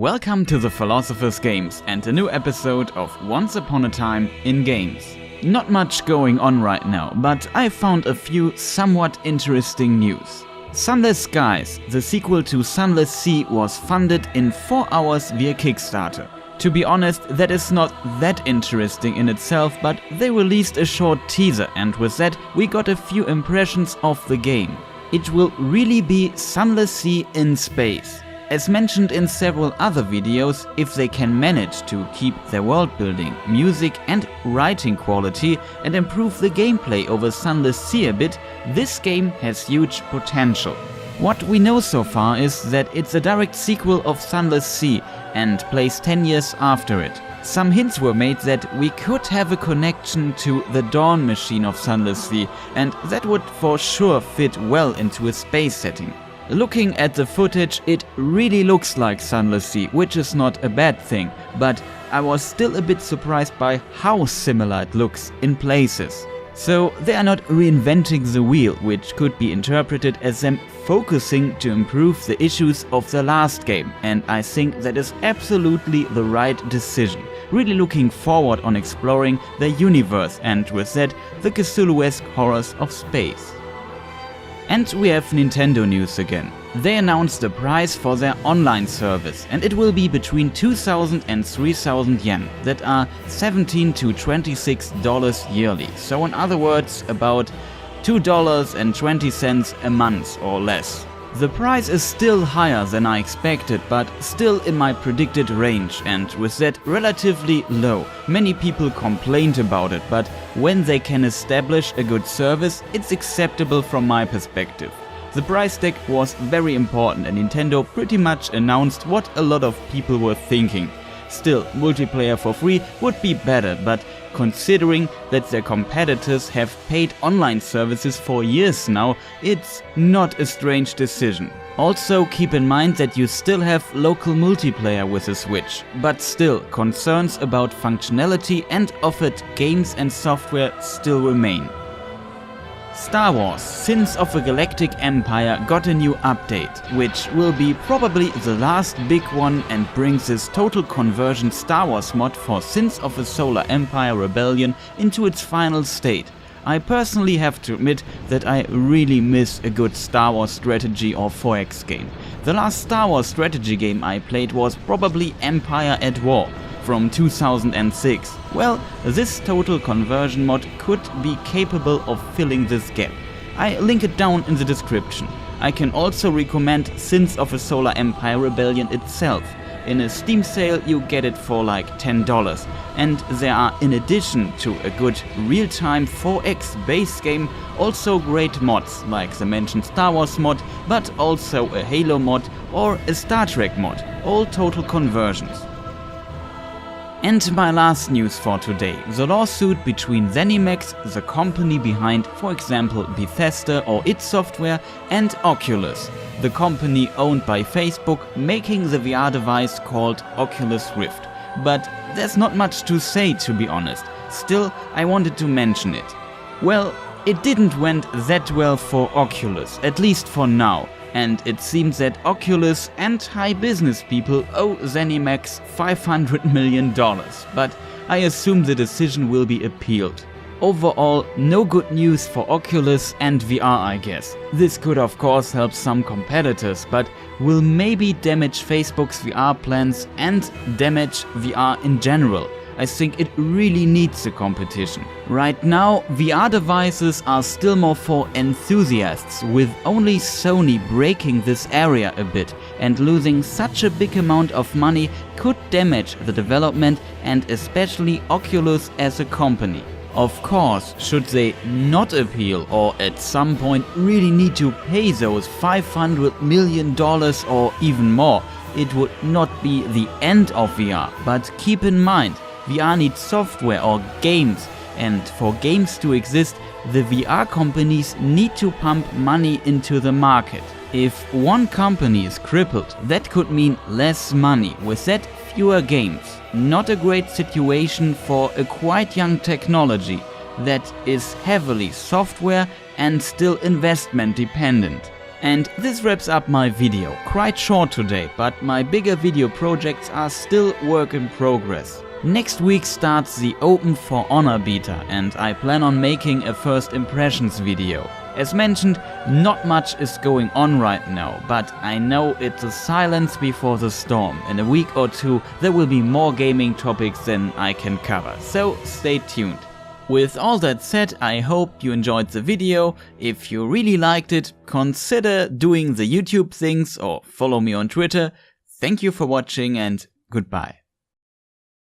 Welcome to the Philosopher's Games and a new episode of Once Upon a Time in Games. Not much going on right now, but I found a few somewhat interesting news. Sunless Skies, the sequel to Sunless Sea, was funded in 4 hours via Kickstarter. To be honest, that is not that interesting in itself, but they released a short teaser and with that we got a few impressions of the game. It will really be Sunless Sea in space. As mentioned in several other videos, if they can manage to keep their world building, music and writing quality and improve the gameplay over Sunless Sea a bit, this game has huge potential. What we know so far is that it's a direct sequel of Sunless Sea and plays 10 years after it. Some hints were made that we could have a connection to the Dawn machine of Sunless Sea, and that would for sure fit well into a space setting. Looking at the footage, it really looks like Sunless Sea, which is not a bad thing, but I was still a bit surprised by how similar it looks in places. So they are not reinventing the wheel, which could be interpreted as them focusing to improve the issues of the last game, and I think that is absolutely the right decision. Really looking forward on exploring the universe and with that the Cthulhu-esque horrors of space. And we have Nintendo news again. They announced the price for their online service and it will be between 2,000 and 3,000 yen, that are $17 to $26 yearly. So in other words, about $2.20 a month or less. The price is still higher than I expected, but still in my predicted range and with that relatively low. Many people complained about it, but when they can establish a good service, it's acceptable from my perspective. The price tag was very important and Nintendo pretty much announced what a lot of people were thinking. Still, multiplayer for free would be better, but considering that their competitors have paid online services for years now, it's not a strange decision. Also keep in mind that you still have local multiplayer with the Switch, but still concerns about functionality and offered games and software still remain. Star Wars Sins of a Galactic Empire got a new update, which will be probably the last big one and brings this total conversion Star Wars mod for Sins of a Solar Empire Rebellion into its final state. I personally have to admit that I really miss a good Star Wars strategy or 4X game. The last Star Wars strategy game I played was probably Empire at War from 2006. Well, this total conversion mod could be capable of filling this gap. I link it down in the description. I can also recommend Sins of a Solar Empire Rebellion itself. In a Steam sale you get it for like $10, and there are, in addition to a good real-time 4X base game, also great mods like the mentioned Star Wars mod, but also a Halo mod or a Star Trek mod, all total conversions. And my last news for today, the lawsuit between Zenimax, the company behind, for example, Bethesda or id Software, and Oculus, the company owned by Facebook, making the VR device called Oculus Rift. But there's not much to say, to be honest. Still, I wanted to mention it. Well, it didn't went that well for Oculus, at least for now. And it seems that Oculus and high business people owe Zenimax $500 million, but I assume the decision will be appealed. Overall, no good news for Oculus and VR, I guess. This could of course help some competitors, but will maybe damage Facebook's VR plans and damage VR in general. I think it really needs the competition. Right now, VR devices are still more for enthusiasts, with only Sony breaking this area a bit, and losing such a big amount of money could damage the development and especially Oculus as a company. Of course, should they not appeal or at some point really need to pay those $500 million or even more, it would not be the end of VR, but keep in mind, VR needs software or games, and for games to exist, the VR companies need to pump money into the market. If one company is crippled, that could mean less money, with that fewer games. Not a great situation for a quite young technology that is heavily software and still investment dependent. And this wraps up my video, quite short today, but my bigger video projects are still work in progress. Next week starts the Open for Honor beta and I plan on making a first impressions video. As mentioned, not much is going on right now, but I know it's a silence before the storm. In a week or two there will be more gaming topics than I can cover, so stay tuned. With all that said, I hope you enjoyed the video. If you really liked it, consider doing the YouTube things or follow me on Twitter. Thank you for watching and goodbye.